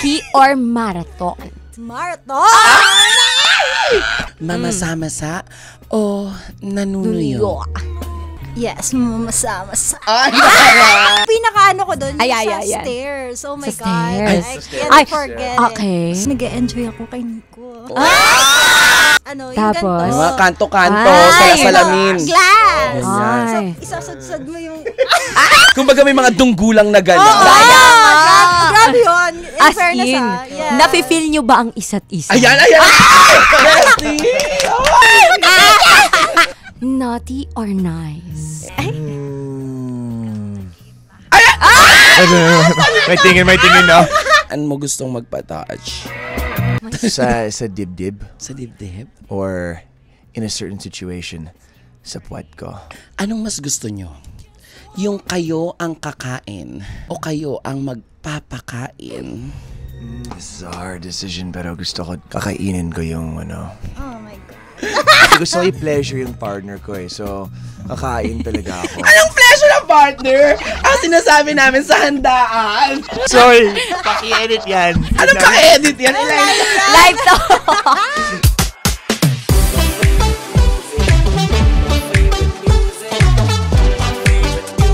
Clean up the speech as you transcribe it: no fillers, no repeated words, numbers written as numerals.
Noki or marathon? Marathon! Mamasa-masa o nanunuyo? Yes, masa-masa. Ay! Pinaka-ano ko doon, Ay, sa ay. stairs. Oh my Sa God. stairs. I can't forget Okay. it. Nag-enjoy ako kay Nico. Ano, yung Tapos? ganito. Mga kanto-kanto, Ay, salamin. Glass! Ganyan. Ay. Isasadsad mo yung... Kumbaga may mga dunggulang na gano'n. Grabe yun. In As fairness, in, yeah. nafe-feel nyo ba ang isa't isa? Ayan, ayan! Bestie! Naughty or nice? May tingin, no? Ano mo gustong magpa-touch? Sa dibdib Sa dibdib? or in a certain situation sa puwet ko. Anong mas gusto nyo? Yung kayo ang kakain o kayo ang magpapakain? This is a hard decision pero gusto ko kakainin ko yung ano. Oh my God. Kasi gusto ko i-pleasure yung partner ko eh. So, kakain talaga ako. Anong pleasure ng partner? Ang sinasabi namin sa handaan. Sorry, paki-edit yan. Anong ka-edit yan? Live to!